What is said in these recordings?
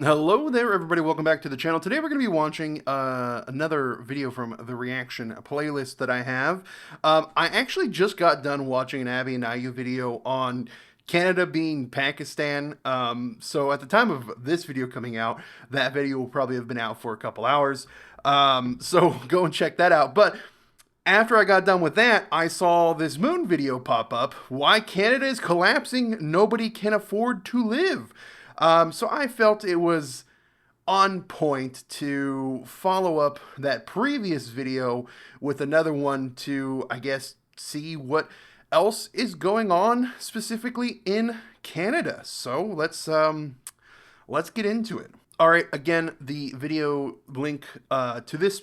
Hello there, everybody. Welcome back to the channel. Today we're going to be watching another video from the reaction playlist that I have. I actually just got done watching an Abby and Ayu video on Canada being Pakistan. So at the time of this video coming out, that video will probably have been out for a couple hours. So go and check that out. But after I got done with that, I saw this moon video pop up. Why Canada is collapsing, nobody can afford to live. So I felt it was on point to follow up that previous video with another one to, I guess, see what else is going on specifically in Canada. So let's get into it. All right, again, the video link to this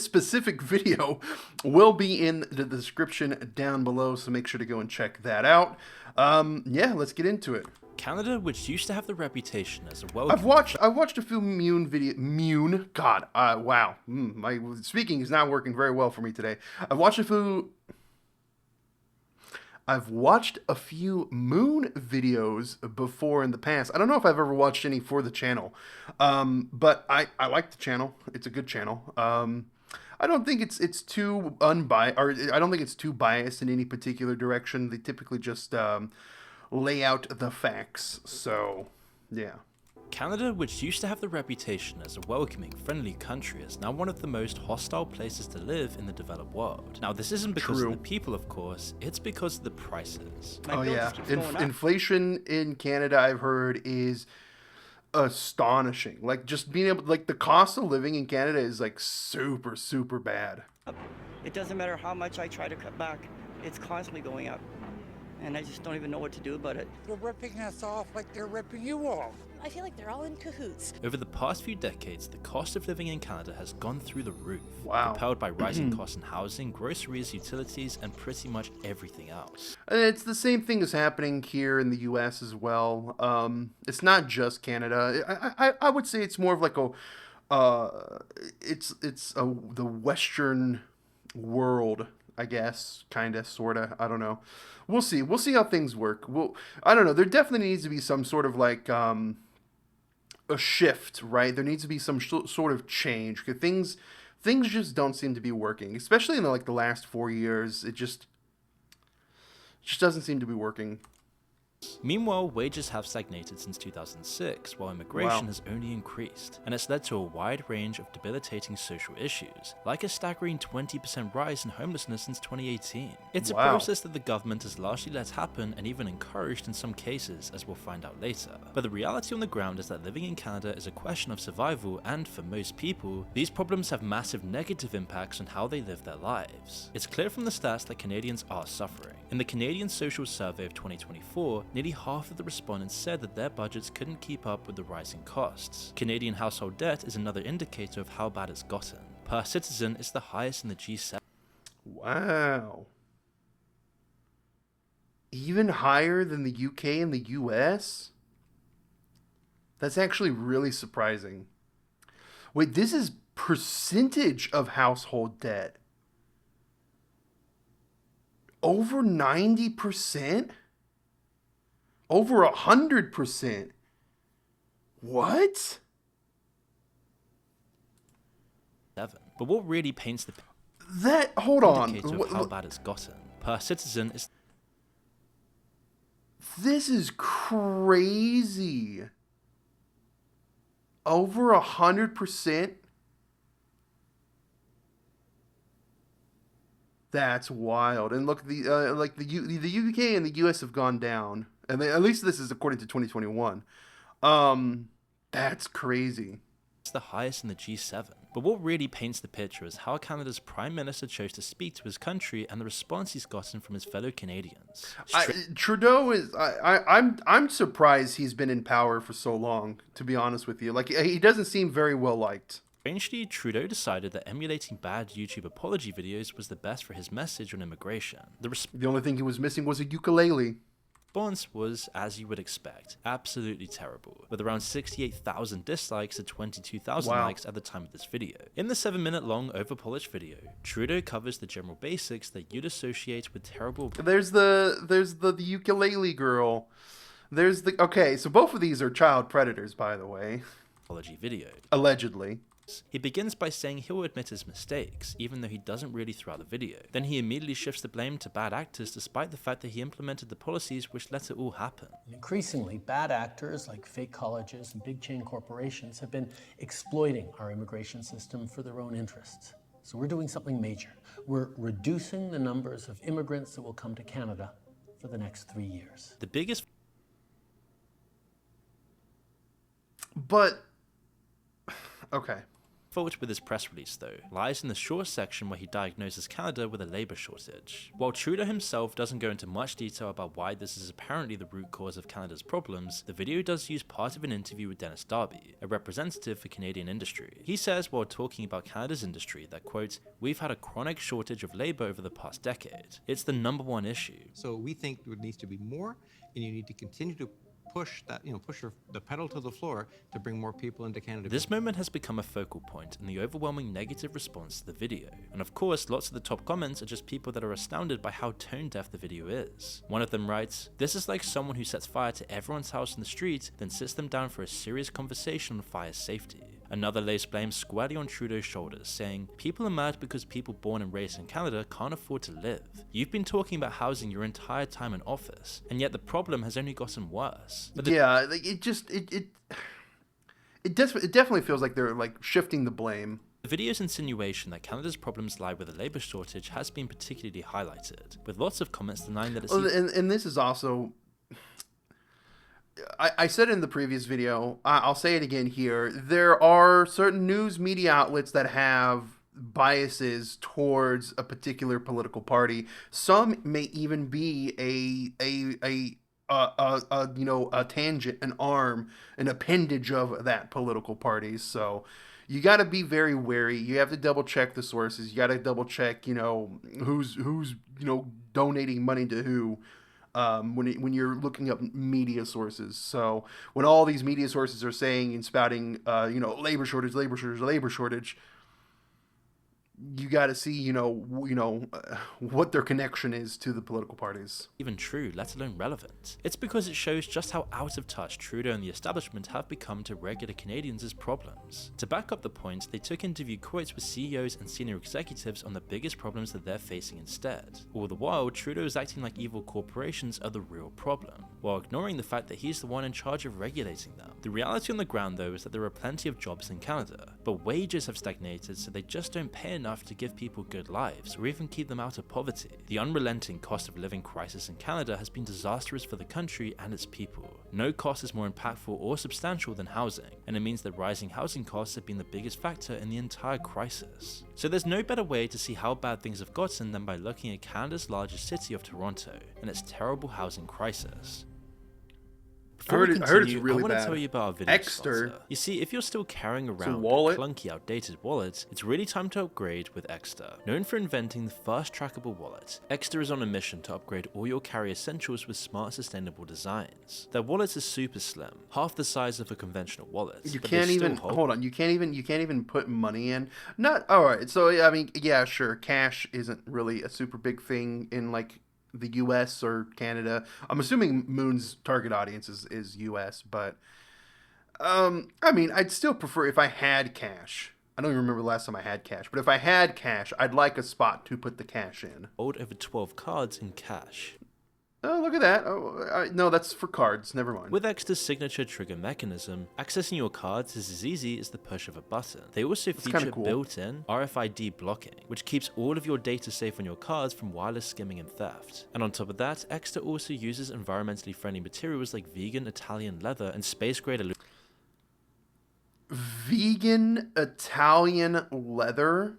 specific video will be in the description down below, so make sure to go and check that out. Yeah, let's get into it. Canada, which used to have the reputation as a I've watched a few God, wow, my speaking is not working very well for me today. I've watched a few moon videos before in the past. I don't know if I've ever watched any for the channel, but I like the channel. It's a good channel. I don't think it's too unbiased, or I don't think it's too biased in any particular direction. They typically just lay out the facts. So, yeah. Canada, which used to have the reputation as a welcoming, friendly country, is now one of the most hostile places to live in the developed world. Now, this isn't because of the people, of course, it's because of the prices. Oh yeah, inflation in Canada, I've heard, is astonishing. Like, just being able, like, the cost of living in Canada is like super bad. It doesn't matter how much I try to cut back, it's constantly going up. And I just don't even know what to do about it. They're ripping us off like they're ripping you off. I feel like they're all in cahoots. Over the past few decades, the cost of living in Canada has gone through the roof. Wow. Propelled by rising costs in housing, groceries, utilities, and pretty much everything else. It's the same thing is happening here in the U.S. as well. It's not just Canada. I would say it's more of like the Western world, I guess, kind of, sort of. I don't know. We'll see. We'll see how things work. I don't know. There definitely needs to be some sort of like a shift, right? There needs to be some sort of change. Because things just don't seem to be working, especially in the last 4 years. It just doesn't seem to be working. Meanwhile, wages have stagnated since 2006, while immigration has only increased, and it's led to a wide range of debilitating social issues, like a staggering 20% rise in homelessness since 2018. It's a process that the government has largely let happen and even encouraged in some cases, as we'll find out later. But the reality on the ground is that living in Canada is a question of survival, and for most people, these problems have massive negative impacts on how they live their lives. It's clear from the stats that Canadians are suffering. In the Canadian Social Survey of 2024, nearly half of the respondents said that their budgets couldn't keep up with the rising costs. Canadian household debt is another indicator of how bad it's gotten. Per citizen, it's the highest in the G7. Wow. Even higher than the UK and the US? That's actually really surprising. Wait, this is percentage of household debt. Over 90%? Over 100%? What? But what really paints the hold on. indicator of how bad it's gotten? Per citizen is... This is crazy. Over 100%? That's wild. And look, the UK and the US have gone down, and at least this is according to 2021. That's crazy. It's the highest in the G7. But what really paints the picture is how Canada's Prime Minister chose to speak to his country and the response he's gotten from his fellow Canadians. Trudeau is. I'm surprised he's been in power for so long. To be honest with you, like, he doesn't seem very well liked. Strangely, Trudeau decided that emulating bad YouTube apology videos was the best for his message on immigration. The only thing he was missing was a ukulele. Response was, as you would expect, absolutely terrible, with around 68,000 dislikes and 22,000 likes at the time of this video. In the 7-minute long over-polished video, Trudeau covers the general basics that you'd associate with terrible... There's the ukulele girl. There's the okay. So both of these are child predators, by the way, video. allegedly. He begins by saying he'll admit his mistakes, even though he doesn't really throughout the video. Then he immediately shifts the blame to bad actors despite the fact that he implemented the policies which let it all happen. Increasingly, bad actors like fake colleges and big chain corporations have been exploiting our immigration system for their own interests. So we're doing something major. We're reducing the numbers of immigrants that will come to Canada for the next 3 years. The biggest But okay. fault with his press release, though, lies in the short section where he diagnoses Canada with a labour shortage. While Trudeau himself doesn't go into much detail about why this is apparently the root cause of Canada's problems, the video does use part of an interview with Dennis Darby, a representative for Canadian industry. He says while talking about Canada's industry that, quote, "We've had a chronic shortage of labour over the past decade. It's the #1 issue." So we think there needs to be more, and you need to continue to push that, push the pedal to the floor to bring more people into Canada. This moment has become a focal point in the overwhelming negative response to the video. And of course, lots of the top comments are just people that are astounded by how tone deaf the video is. One of them writes, "This is like someone who sets fire to everyone's house in the street, then sits them down for a serious conversation on fire safety." Another lays blame squarely on Trudeau's shoulders, saying, "People are mad because people born and raised in Canada can't afford to live. You've been talking about housing your entire time in office, and yet the problem has only gotten worse." But Yeah, like, it definitely feels like they're like shifting the blame. the video's insinuation that Canada's problems lie with a labour shortage has been particularly highlighted, with lots of comments denying that it's And this is also, I said in the previous video, I'll say it again here, there are certain news media outlets that have biases towards a particular political party. Some may even be a tangent, an arm, an appendage of that political party. So you got to be very wary. You have to double check the sources. You got to double check, who's donating money to who. When you're looking up media sources. So when all these media sources are saying and spouting, labor shortage, you got to see, what their connection is to the political parties. even true, let alone relevant. It's because it shows just how out of touch Trudeau and the establishment have become to regular Canadians' problems. To back up the point, they took interview quotes with CEOs and senior executives on the biggest problems that they're facing instead. All the while, Trudeau is acting like evil corporations are the real problem, while ignoring the fact that he's the one in charge of regulating them. The reality on the ground, though, is that there are plenty of jobs in Canada, but wages have stagnated, so they just don't pay enough to give people good lives, or even keep them out of poverty. The unrelenting cost of living crisis in Canada has been disastrous for the country and its people. No cost is more impactful or substantial than housing, and it means that rising housing costs have been the biggest factor in the entire crisis. So there's no better way to see how bad things have gotten than by looking at Canada's largest city of Toronto, and its terrible housing crisis. I heard it's really I want to bad. tell you about our video Exter. sponsor. You see, if you're still carrying a around a wallet. clunky, outdated wallet, it's really time to upgrade with Exter. Known for inventing the first trackable wallet, Exter is on a mission to upgrade all your carry essentials with smart, sustainable designs. Their wallet is super slim, half the size of a conventional wallet. You but can't they still even hold You can't even put money in. Not all right. So I mean, yeah, sure. Cash isn't really a super big thing in like the U.S. or Canada. I'm assuming Moon's target audience is U.S. But I mean, I'd still prefer if I had cash. I don't even remember the last time I had cash, but if I had cash, I'd like a spot to put the cash in. over 12 cards in cash. Oh, look at that. Oh, no, that's for cards. Never mind. With Exter's signature trigger mechanism, accessing your cards is as easy as the push of a button. They also kinda feature cool. built-in RFID blocking, which keeps all of your data safe on your cards from wireless skimming and theft. And on top of that, Exter also uses environmentally friendly materials like vegan Italian leather and space-grade aluminum. Vegan Italian leather.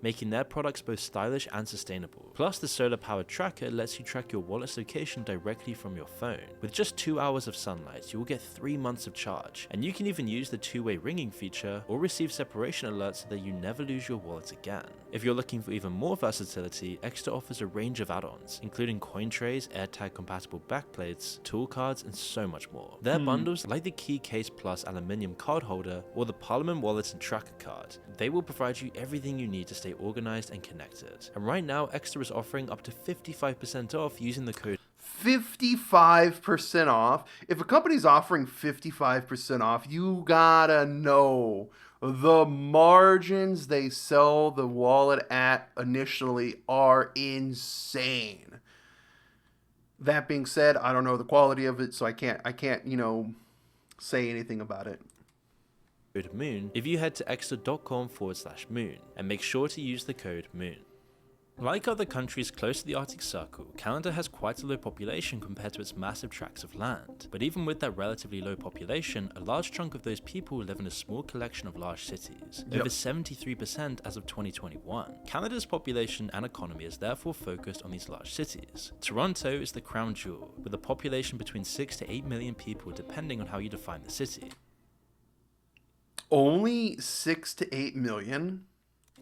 Making their products both stylish and sustainable. Plus, the solar-powered tracker lets you track your wallet's location directly from your phone. With just 2 hours of sunlight, you will get 3 months of charge, and you can even use the two-way ringing feature or receive separation alerts so that you never lose your wallet again. If you're looking for even more versatility, Exter offers a range of add-ons, including coin trays, AirTag-compatible backplates, tool cards, and so much more. Their bundles, like the Key Case Plus aluminium card holder or the Parliament Wallet and Tracker card, they will provide you everything you need to stay organized and connected. And right now, Exter is offering up to 55% off using the code 55% off. If a company's offering 55% off, you gotta know the margins they sell the wallet at initially are insane. That being said, I don't know the quality of it, so I can't, say anything about it. Code MOON if you head to extra.com/moon and make sure to use the code MOON. Like other countries close to the Arctic Circle, Canada has quite a low population compared to its massive tracts of land. But even with that relatively low population, a large chunk of those people live in a small collection of large cities, over 73% as of 2021. Canada's population and economy is therefore focused on these large cities. Toronto is the crown jewel, with a population between 6 to 8 million people depending on how you define the city. Only 6 to 8 million?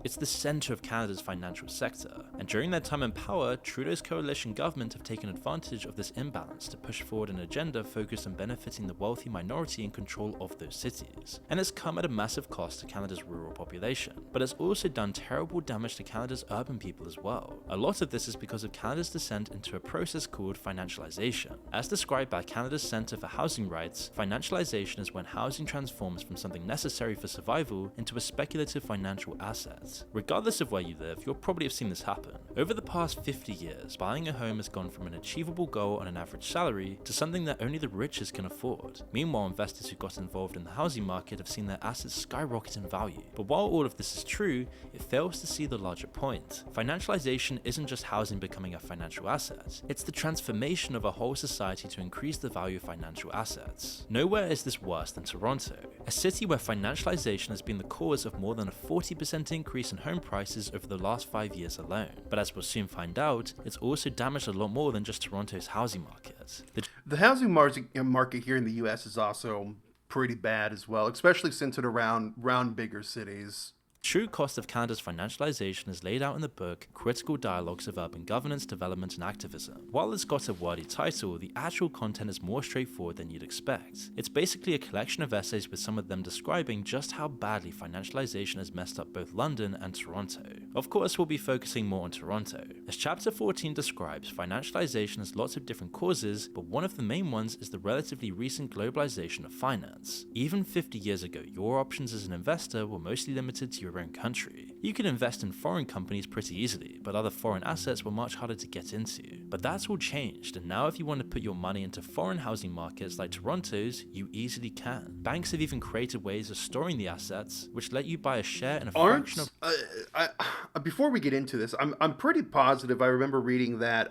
It's the centre of Canada's financial sector, and during their time in power, Trudeau's coalition government have taken advantage of this imbalance to push forward an agenda focused on benefiting the wealthy minority in control of those cities. And it's come at a massive cost to Canada's rural population, but it's also done terrible damage to Canada's urban people as well. A lot of this is because of Canada's descent into a process called financialization. As described by Canada's Centre for Housing Rights, financialization is when housing transforms from something necessary for survival into a speculative financial asset. Regardless of where you live, you'll probably have seen this happen. Over the past 50 years, buying a home has gone from an achievable goal on an average salary to something that only the richest can afford. Meanwhile, investors who got involved in the housing market have seen their assets skyrocket in value. But while all of this is true, it fails to see the larger point. Financialization isn't just housing becoming a financial asset, it's the transformation of a whole society to increase the value of financial assets. Nowhere is this worse than Toronto, a city where financialization has been the cause of more than a 40% increase in home prices over the last 5 years alone. But as we'll soon find out, it's also damaged a lot more than just Toronto's housing market. The housing market here in the US is also pretty bad as well, especially centered around bigger cities. True cost of Canada's financialization is laid out in the book Critical Dialogues of Urban Governance, Development and Activism. While it's got a wordy title, the actual content is more straightforward than you'd expect. It's basically a collection of essays with some of them describing just how badly financialization has messed up both London and Toronto. Of course, we'll be focusing more on Toronto. As chapter 14 describes, financialization has lots of different causes, but one of the main ones is the relatively recent globalization of finance. Even 50 years ago, your options as an investor were mostly limited to your own country. You could invest in foreign companies pretty easily, but other foreign assets were much harder to get into. But that's all changed, and now if you want to put your money into foreign housing markets like Toronto's, you easily can. Banks have even created ways of storing the assets, which let you buy a share in a fraction of... Before we get into this, I'm pretty positive I remember reading that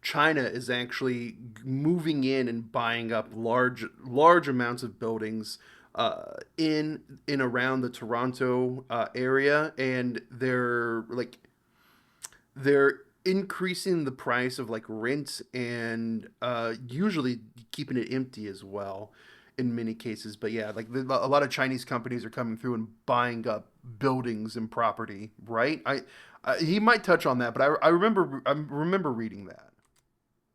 China is actually moving in and buying up large amounts of buildings in around the Toronto area, and they're increasing the price of like rent and usually keeping it empty as well in many cases. But yeah, like a lot of Chinese companies are coming through and buying up buildings and property, right? He might touch on that, but I remember reading that.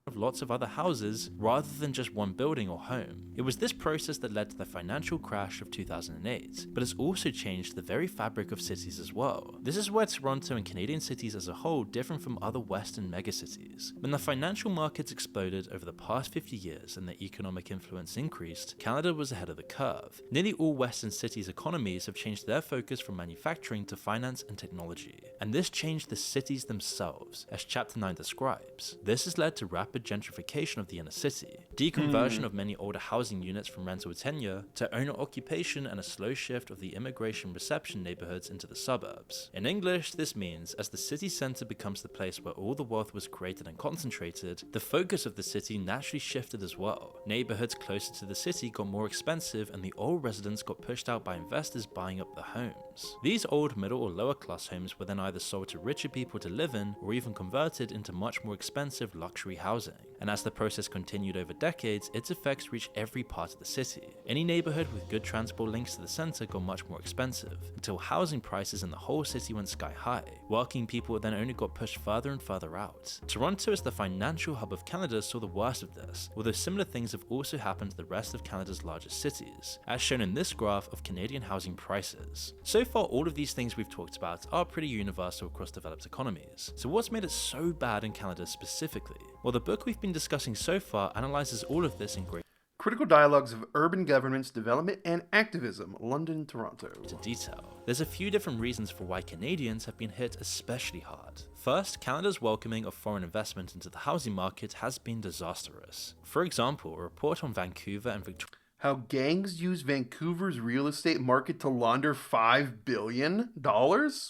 Of lots of other houses rather than just one building or home. It was this process that led to the financial crash of 2008, but it's also changed the very fabric of cities as well. This is where Toronto and Canadian cities as a whole differ from other Western megacities. When the financial markets exploded over the past 50 years and their economic influence increased, Canada was ahead of the curve. Nearly all Western cities' economies have changed their focus from manufacturing to finance and technology. And this changed the cities themselves, as chapter 9 describes. This has led to rapid gentrification of the inner city, deconversion of many older housing units from rental tenure to owner occupation, and a slow shift of the immigration reception neighborhoods into the suburbs. In English, this means as the city center becomes the place where all the wealth was created and concentrated, the focus of the city naturally shifted as well. Neighborhoods closer to the city got more expensive, and the old residents got pushed out by investors buying up the homes. These old middle or lower class homes were then either sold to richer people to live in or even converted into much more expensive luxury housing. And as the process continued over decades, its effects reached every part of the city. Any neighborhood with good transport links to the center got much more expensive, until housing prices in the whole city went sky high. Working people then only got pushed further and further out. Toronto, as the financial hub of Canada, saw the worst of this, although similar things have also happened to the rest of Canada's largest cities, as shown in this graph of Canadian housing prices. So far, all of these things we've talked about are pretty universal across developed economies. So what's made it so bad in Canada specifically? Well, the book we've been been discussing so far analyzes all of this in great Critical Dialogues of Urban Governance, Development, and Activism, London, Toronto. detail. There's a few different reasons for why Canadians have been hit especially hard. First, Canada's welcoming of foreign investment into the housing market has been disastrous. For example, a report on Vancouver and Victoria How gangs use Vancouver's real estate market to launder $5 billion?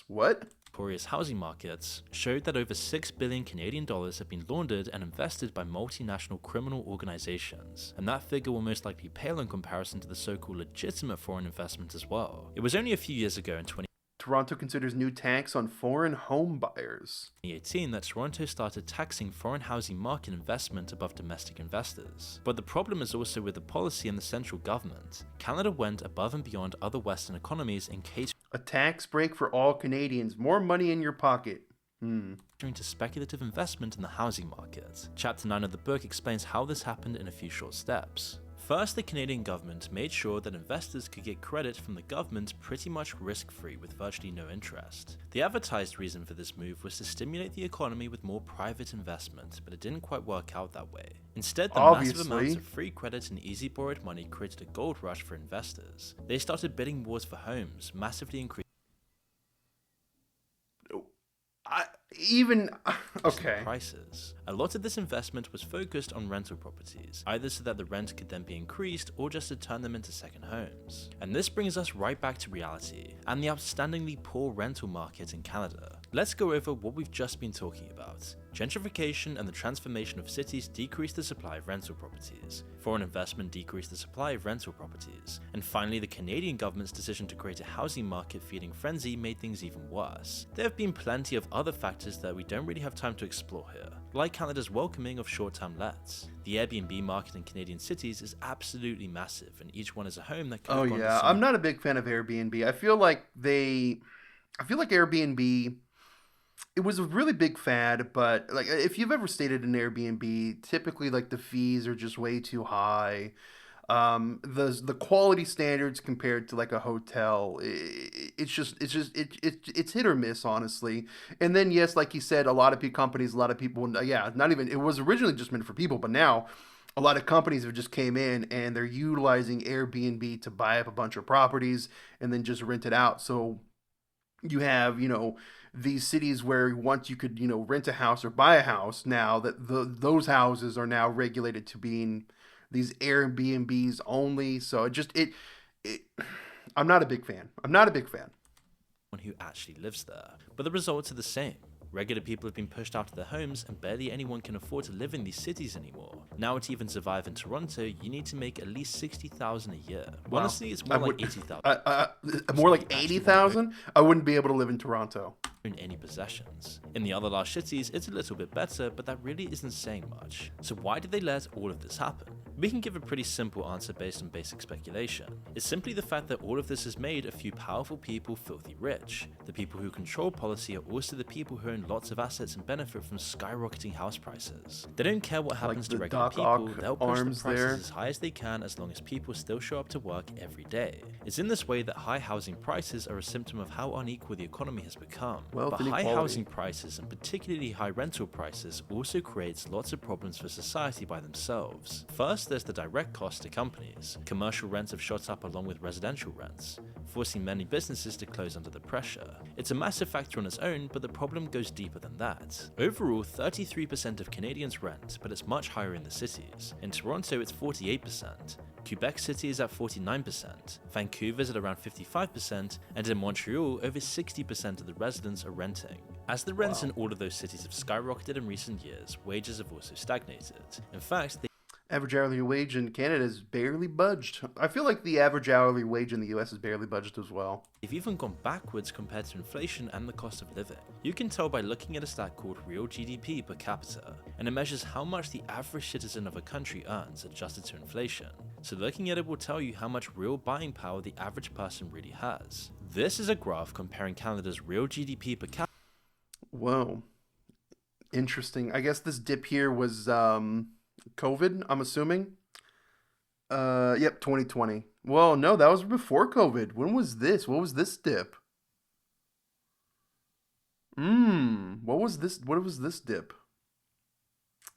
What? Victoria's housing markets showed that over 6 billion Canadian dollars have been laundered and invested by multinational criminal organizations, and that figure will most likely pale in comparison to the so-called legitimate foreign investment as well. It was only a few years ago in Toronto considers new tax on foreign home buyers. 2018 that Toronto started taxing foreign housing market investment above domestic investors. But the problem is also with the policy and the central government. Canada went above and beyond other Western economies in catering A tax break for all Canadians. More money in your pocket. to speculative investment in the housing market. Chapter 9 of the book explains how this happened in a few short steps. First, the Canadian government made sure that investors could get credit from the government pretty much risk-free with virtually no interest. The advertised reason for this move was to stimulate the economy with more private investment, but it didn't quite work out that way. Instead, the massive amounts of free credit and easy borrowed money created a gold rush for investors. They started bidding wars for homes, massively increasing prices. A lot of this investment was focused on rental properties, either so that the rent could then be increased or just to turn them into second homes. And this brings us right back to reality, and the outstandingly poor rental market in Canada. Let's go over what we've just been talking about. Gentrification and the transformation of cities decreased the supply of rental properties. Foreign investment decreased the supply of rental properties. And finally, the Canadian government's decision to create a housing market feeding frenzy made things even worse. There have been plenty of other factors that we don't really have time to explore here, like Canada's welcoming of short-term lets. The Airbnb market in Canadian cities is absolutely massive, and each one is a home that could have gone to someone. I'm not a big fan of Airbnb. I feel like Airbnb, it was a really big fad, but like if you've ever stayed at an Airbnb, typically like the fees are just way too high. The quality standards compared to like a hotel, it's hit or miss, honestly. And then yes, like you said, a lot of companies, a lot of people, not even, it was originally just meant for people, but now a lot of companies have just came in and they're utilizing Airbnb to buy up a bunch of properties and then just rent it out. So you have, these cities where once you could, rent a house or buy a house, now that those houses are now regulated to being these Airbnbs only. So I'm not a big fan. Who actually lives there. But the results are the same. Regular people have been pushed out of their homes and barely anyone can afford to live in these cities anymore. Now to even survive in Toronto, you need to make at least $60,000 a year. Wow. Honestly, it's more like 80,000. More like 80,000? I wouldn't be able to live in Toronto. Own any possessions. In the other large cities, it's a little bit better, but that really isn't saying much. So why did they let all of this happen? We can give a pretty simple answer based on basic speculation. It's simply the fact that all of this has made a few powerful people filthy rich. The people who control policy are also the people who own lots of assets and benefit from skyrocketing house prices. They don't care what happens to regular people, they'll push the prices as high as they can as long as people still show up to work every day. It's in this way that high housing prices are a symptom of how unequal the economy has become. But high housing prices and particularly high rental prices also creates lots of problems for society by themselves. First, there's the direct cost to companies. Commercial rents have shot up along with residential rents, forcing many businesses to close under the pressure. It's a massive factor on its own, but the problem goes deeper than that. Overall, 33% of Canadians rent, but it's much higher in the cities. In Toronto, it's 48%. Quebec City is at 49%, Vancouver's at around 55%, and in Montreal, over 60% of the residents are renting. As the rents in all of those cities have skyrocketed in recent years, wages have also stagnated. In fact, average hourly wage in Canada is barely budged. I feel like the average hourly wage in the US is barely budged as well. They've even gone backwards compared to inflation and the cost of living. You can tell by looking at a stat called real GDP per capita, and it measures how much the average citizen of a country earns adjusted to inflation. So looking at it will tell you how much real buying power the average person really has. This is a graph comparing Canada's real GDP per capita. Whoa. Interesting. I guess this dip here was COVID, I'm assuming. Yep, 2020. Well, no, that was before COVID. When was this? What was this dip? What was this dip?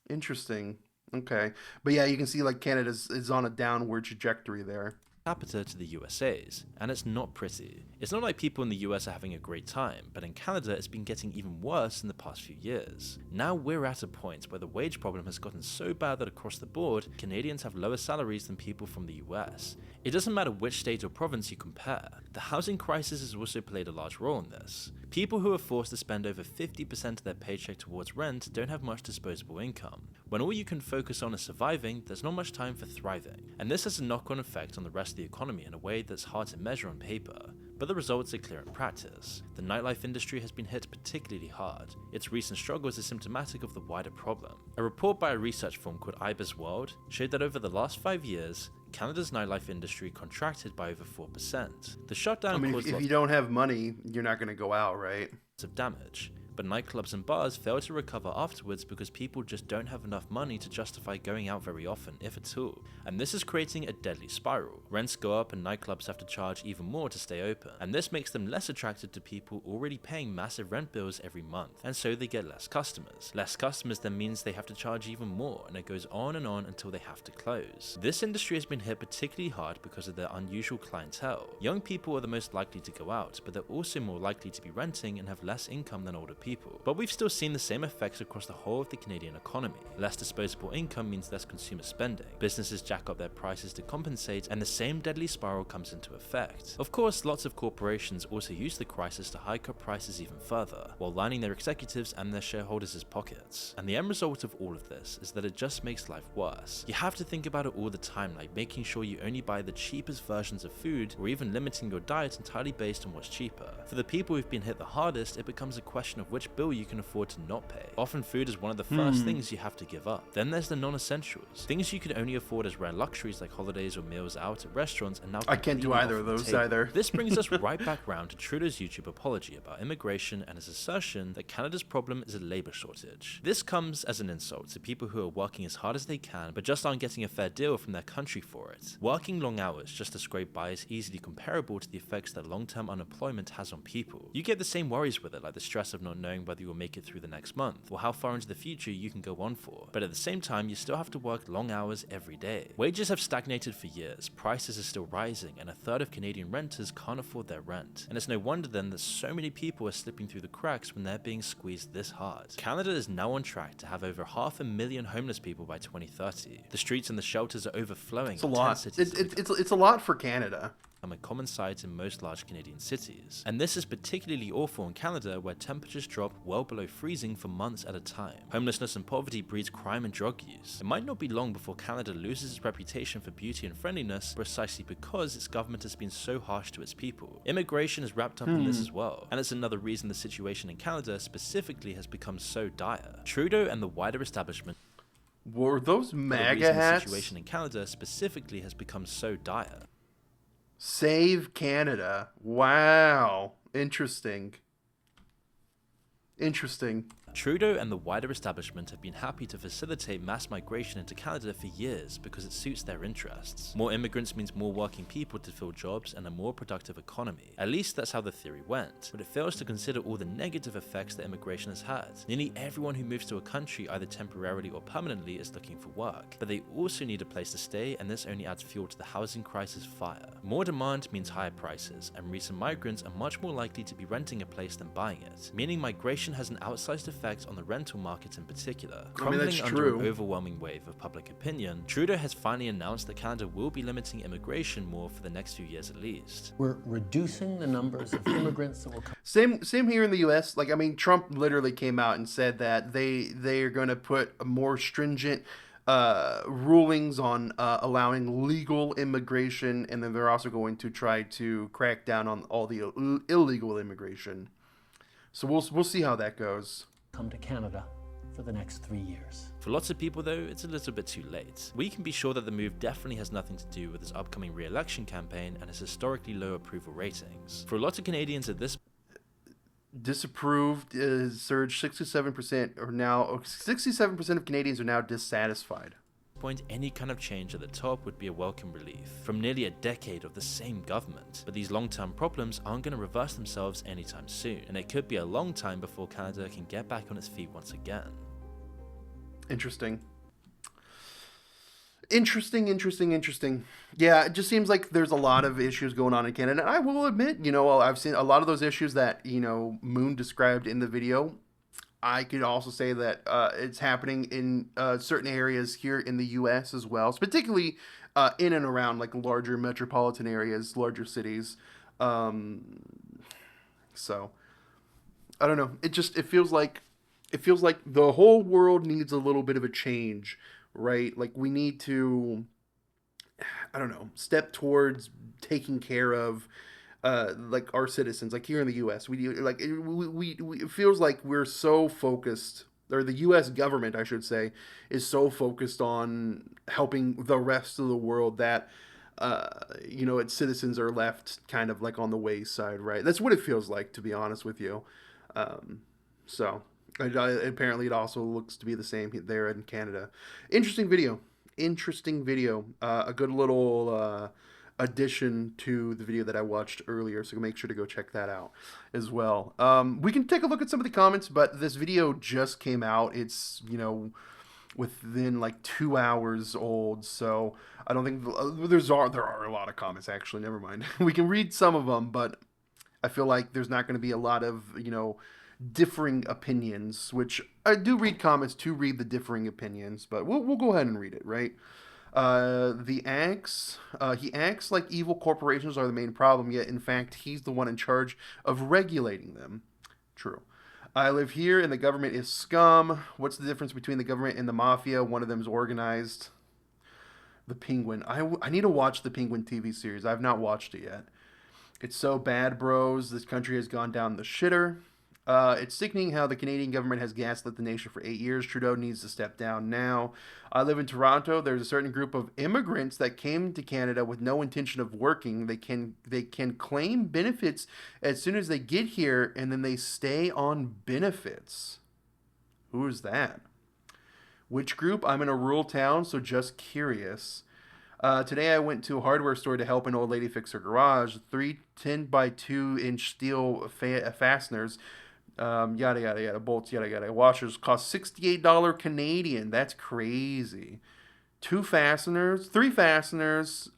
Interesting. Okay. But yeah, you can see like Canada's is on a downward trajectory there. Capita to the USA's, and it's not pretty. It's not like people in the US are having a great time, but in Canada it's been getting even worse in the past few years. Now we're at a point where the wage problem has gotten so bad that across the board, Canadians have lower salaries than people from the US. It doesn't matter which state or province you compare. The housing crisis has also played a large role in this. People who are forced to spend over 50% of their paycheck towards rent don't have much disposable income. When all you can focus on is surviving, there's not much time for thriving. And this has a knock-on effect on the rest of the economy in a way that's hard to measure on paper, but the results are clear in practice. The nightlife industry has been hit particularly hard. Its recent struggles are symptomatic of the wider problem. A report by a research firm called IBIS World showed that over the last 5 years, Canada's nightlife industry contracted by over 4%. The shutdown caused if you don't have money, you're not going to go out, right? lots of damage. But nightclubs and bars fail to recover afterwards because people just don't have enough money to justify going out very often, if at all. And this is creating a deadly spiral. Rents go up and nightclubs have to charge even more to stay open. And this makes them less attractive to people already paying massive rent bills every month. And so they get less customers. Less customers then means they have to charge even more, and it goes on and on until they have to close. This industry has been hit particularly hard because of their unusual clientele. Young people are the most likely to go out, but they're also more likely to be renting and have less income than older people. But we've still seen the same effects across the whole of the Canadian economy. Less disposable income means less consumer spending. Businesses jack up their prices to compensate, and the same deadly spiral comes into effect. Of course, lots of corporations also use the crisis to hike up prices even further, while lining their executives and their shareholders' pockets. And the end result of all of this is that it just makes life worse. You have to think about it all the time, like making sure you only buy the cheapest versions of food, or even limiting your diet entirely based on what's cheaper. For the people who've been hit the hardest, it becomes a question of which bill you can afford to not pay. Often food is one of the first things you have to give up. Then there's the non-essentials. Things you can only afford as rare luxuries like holidays or meals out at restaurants, and now I can't do either of those either. This brings us right back round to Trudeau's YouTube apology about immigration and his assertion that Canada's problem is a labour shortage. This comes as an insult to people who are working as hard as they can but just aren't getting a fair deal from their country for it. Working long hours just to scrape by is easily comparable to the effects that long-term unemployment has on people. You get the same worries with it, like the stress of not knowing whether you will make it through the next month, or how far into the future you can go on for. But at the same time, you still have to work long hours every day. Wages have stagnated for years, prices are still rising, and a third of Canadian renters can't afford their rent. And it's no wonder then that so many people are slipping through the cracks when they're being squeezed this hard. Canada is now on track to have over 500,000 homeless people by 2030. The streets and the shelters are overflowing. It's a lot. It's a lot for Canada. A common sight in most large Canadian cities. And this is particularly awful in Canada, where temperatures drop well below freezing for months at a time. Homelessness and poverty breeds crime and drug use. It might not be long before Canada loses its reputation for beauty and friendliness precisely because its government has been so harsh to its people. Immigration is wrapped up in this as well, and it's another reason the situation in Canada specifically has become so dire. Trudeau and the wider establishment Were those MAGA hats? The situation in Canada specifically has become so dire. Save Canada. Wow. Interesting. Interesting. Trudeau and the wider establishment have been happy to facilitate mass migration into Canada for years because it suits their interests. More immigrants means more working people to fill jobs and a more productive economy. At least that's how the theory went, but it fails to consider all the negative effects that immigration has had. Nearly everyone who moves to a country either temporarily or permanently is looking for work, but they also need a place to stay, and this only adds fuel to the housing crisis fire. More demand means higher prices, and recent migrants are much more likely to be renting a place than buying it, meaning migration has an outsized effect on the rental market in particular. Crumbling under an overwhelming wave of public opinion, Trudeau has finally announced that Canada will be limiting immigration more for the next few years at least. We're reducing the numbers of immigrants that will come. Same here in the U.S. Like, I mean, Trump literally came out and said that they are going to put a more stringent rulings on allowing legal immigration, and then they're also going to try to crack down on all the illegal immigration. So we'll see how that goes. Come to Canada for the next 3 years. For lots of people though, it's a little bit too late. We can be sure that the move definitely has nothing to do with his upcoming re-election campaign and his historically low approval ratings. For a lot of Canadians at this disapproved is surged 67% are now 67% of Canadians are now dissatisfied. Point, any kind of change at the top would be a welcome relief from nearly a decade of the same government. But these long-term problems aren't going to reverse themselves anytime soon, and it could be a long time before Canada can get back on its feet once again. Interesting. Interesting. Yeah, it just seems like there's a lot of issues going on in Canada. And I will admit, I've seen a lot of those issues that, Moon described in the video. I could also say that it's happening in certain areas here in the U.S. as well, particularly in and around like larger metropolitan areas, larger cities. Um, so I don't know. It feels like the whole world needs a little bit of a change, right? Like we need to, I don't know, step towards taking care of like our citizens. Like here in the U.S., we do like it feels like we're so focused, or the U.S. government, I should say, is so focused on helping the rest of the world that its citizens are left kind of like on the wayside, right? That's what it feels like, to be honest with you. Um, so apparently, it also looks to be the same there in Canada. Interesting video. Interesting video. A good little addition to the video that I watched earlier, so make sure to go check that out as well. We can take a look at some of the comments, but this video just came out. It's within like 2 hours old, so I don't think there are a lot of comments actually. Never mind. We can read some of them, but I feel like there's not going to be a lot of differing opinions, which I do read comments to read the differing opinions, but we'll go ahead and read it, right? He acts like evil corporations are the main problem, yet in fact he's the one in charge of regulating them. True. I live here and the government is scum. What's the difference between the government and the mafia? One of them is organized. The Penguin. I need to watch the Penguin TV series. I've not watched it yet. It's so bad, bros. This country has gone down the shitter. It's sickening how the Canadian government has gaslit the nation for 8 years. Trudeau needs to step down now. I live in Toronto. There's a certain group of immigrants that came to Canada with no intention of working. They can claim benefits as soon as they get here, and then they stay on benefits. Who is that? Which group? I'm in a rural town, so just curious. Today I went to a hardware store to help an old lady fix her garage. Three 10 by 2-inch steel fasteners, yada yada yada, bolts, yada yada. Washers cost $68 Canadian. That's crazy. Three fasteners,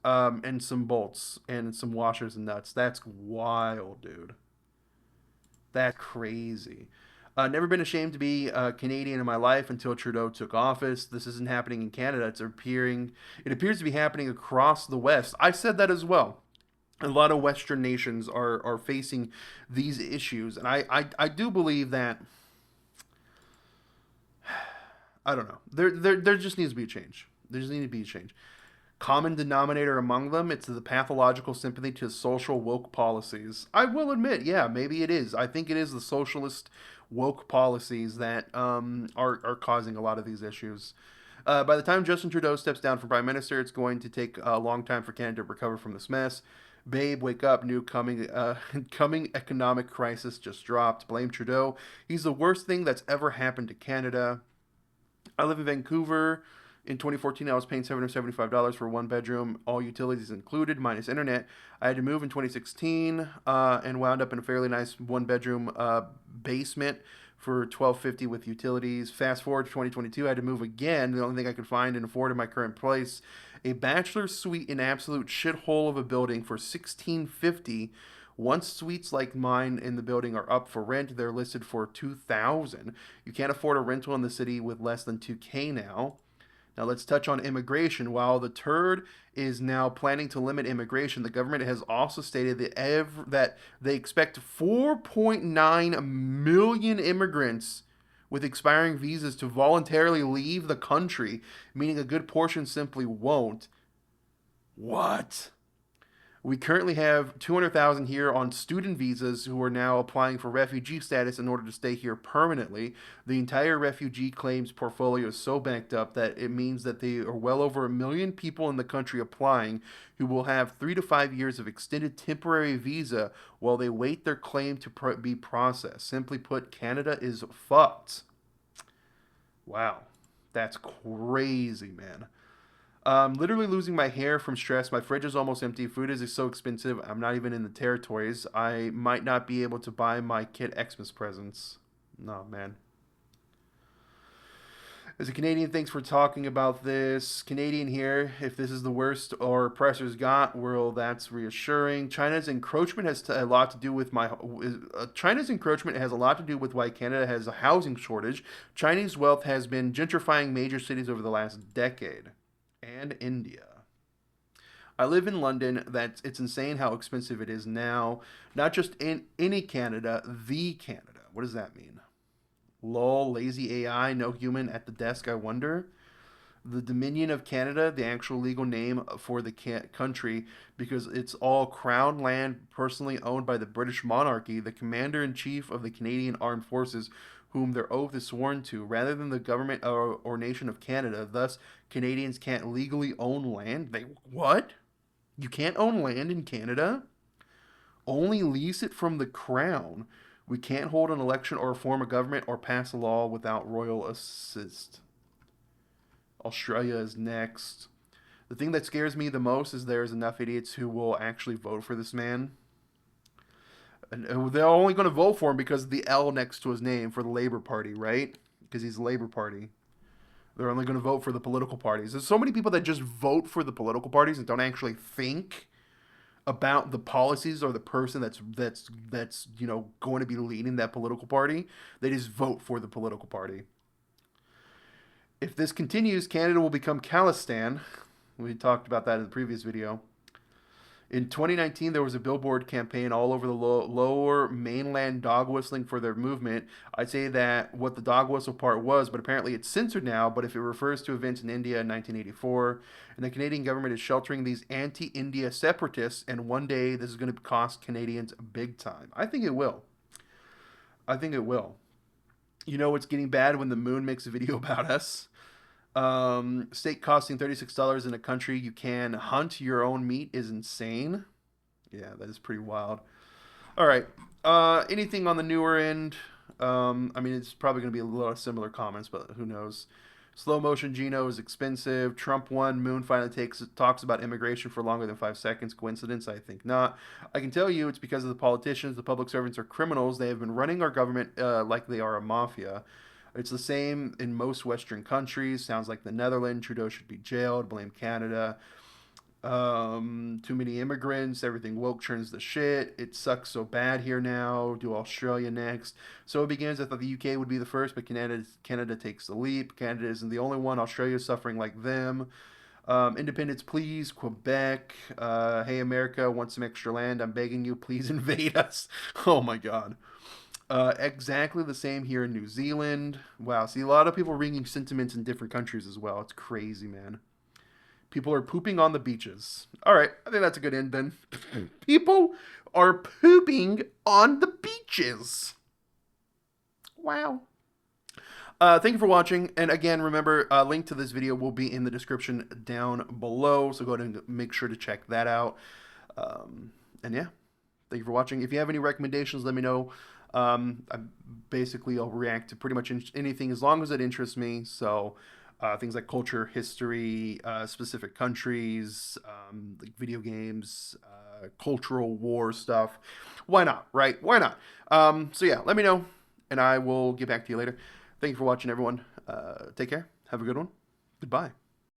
and some bolts and some washers and nuts. That's wild, dude. That's crazy. Never been ashamed to be Canadian in my life until Trudeau took office. This isn't happening in Canada. It appears to be happening across the West. I said that as well. A lot of Western nations are facing these issues, and I do believe that. I don't know. There just needs to be a change. There just needs to be a change. Common denominator among them, it's the pathological sympathy to social woke policies. I will admit, yeah, maybe it is. I think it is the socialist woke policies that are causing a lot of these issues. By the time Justin Trudeau steps down from Prime Minister, it's going to take a long time for Canada to recover from this mess. Babe, wake up. New coming economic crisis just dropped. Blame Trudeau. He's the worst thing that's ever happened to Canada. I live in Vancouver. In 2014, I was paying $775 for one bedroom, all utilities included, minus internet. I had to move in 2016 and wound up in a fairly nice one bedroom basement for $1,250 with utilities. Fast forward to 2022, I had to move again. The only thing I could find and afford in my current place, a bachelor suite in absolute shithole of a building for $1,650. Once suites like mine in the building are up for rent, they're listed for $2,000. You can't afford a rental in the city with less than $2K now. Now let's touch on immigration. While the turd is now planning to limit immigration, the government has also stated that they expect 4.9 million immigrants with expiring visas to voluntarily leave the country, meaning a good portion simply won't. What? We currently have 200,000 here on student visas who are now applying for refugee status in order to stay here permanently. The entire refugee claims portfolio is so backed up that it means that there are well over 1 million people in the country applying who will have 3 to 5 years of extended temporary visa while they wait their claim to be processed. Simply put, Canada is fucked. Wow. That's crazy, man. Literally losing my hair from stress. My fridge is almost empty. Food is so expensive. I'm not even in the territories. I might not be able to buy my kid Xmas presents. No, man. As a Canadian, thanks for talking about this. Canadian here, if this is the worst our oppressors got, well, that's reassuring. China's encroachment has a lot to do with China's encroachment has a lot to do with why Canada has a housing shortage. Chinese wealth has been gentrifying major cities over the last decade. And India. I live in London. It's insane how expensive it is now. Not just in any Canada, the Canada. What does that mean? Lol, lazy AI, no human at the desk, I wonder. The Dominion of Canada, the actual legal name for the country, because it's all crown land personally owned by the British monarchy, the commander-in-chief of the Canadian Armed Forces, whom their oath is sworn to, rather than the government or nation of Canada. Thus, Canadians can't legally own land. What? You can't own land in Canada? Only lease it from the crown. We can't hold an election or form a government or pass a law without royal assist. Australia is next. The thing that scares me the most is there's enough idiots who will actually vote for this man. And they're only going to vote for him because of the L next to his name for the Labour Party, right? Because he's the Labour Party. They're only going to vote for the political parties. There's so many people that just vote for the political parties and don't actually think about the policies or the person that's going to be leading that political party. They just vote for the political party. If this continues, Canada will become Khalistan. We talked about that in the previous video. In 2019, there was a billboard campaign all over the lower mainland dog whistling for their movement. I'd say that what the dog whistle part was, but apparently it's censored now, but if it refers to events in India in 1984, and the Canadian government is sheltering these anti-India separatists, and one day this is going to cost Canadians big time. I think it will. I think it will. You know it's getting bad when the moon makes a video about us. Steak costing $36 in a country you can hunt your own meat is insane. Yeah, that is pretty wild. All right. Anything on the newer end? I mean, it's probably going to be a lot of similar comments, but who knows? Slow motion Gino is expensive. Trump won. Moon finally talks about immigration for longer than 5 seconds. Coincidence? I think not. I can tell you it's because of the politicians. The public servants are criminals. They have been running our government like they are a mafia. It's the same in most Western countries. Sounds like the Netherlands. Trudeau should be jailed. Blame Canada. Too many immigrants. Everything woke turns to shit. It sucks so bad here now. Do Australia next. So it begins. I thought the UK would be the first, but Canada takes the leap. Canada isn't the only one. Australia is suffering like them. Independence, please. Quebec. Hey, America, want some extra land? I'm begging you, please invade us. Oh my God. Exactly the same here in New Zealand. Wow, see a lot of people reading sentiments in different countries as well. It's crazy, man. People are pooping on the beaches. All right, I think that's a good end then. People are pooping on the beaches. Wow. Thank you for watching. And again, remember, link to this video will be in the description down below. So go ahead and make sure to check that out. And yeah, thank you for watching. If you have any recommendations, let me know. I'll react to pretty much anything as long as it interests me. So things like culture, history, specific countries, like video games, cultural war stuff. Why not, right? Why not? So yeah, let me know, and I will get back to you later. Thank you for watching, everyone. Take care. Have a good one. Goodbye.